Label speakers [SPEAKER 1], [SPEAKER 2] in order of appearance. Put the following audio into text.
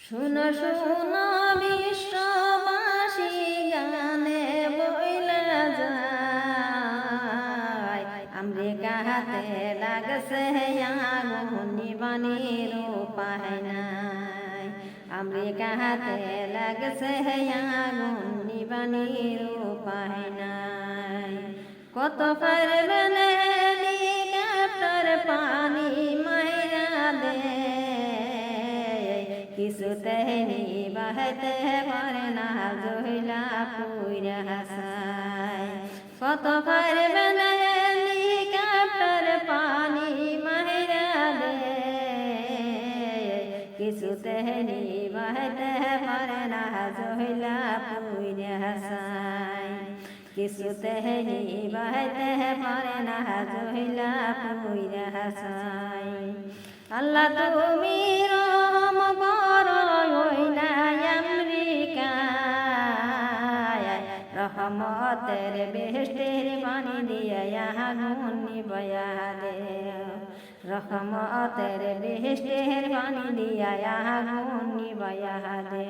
[SPEAKER 1] শুনো শুনো বিশ্ববাসী গানে বইলা যায়, আমেরিকাতে লাগছে আগুন নিবানির উপায় নাই। আমেরিকাতে লাগছে আগুন নিবানির উপায় নাই। কত পারবেন হেলিকপ্টার পানি মাইরা দে, কিছুতে নিবাইতে পারে না জহিলা পুইরা হাসায়। কত পারবেন হেলিকপ্টার পানি মাইরা দে, কিছুতে নিবাইতে পারে না জহিলা পুইরা হাসায়। কিছুতে নিবাইতে পারে না জহিলা পুইরা হাসায়। আল্লাহ তুমি রহম করো ওই না আমেরিকায়, রহমতের বৃষ্টির পানি দিয়ে আগুন নিবাইয়া দে। রহমতের বৃষ্টির পানি দিয়ে আগুন নিবাইয়া দে।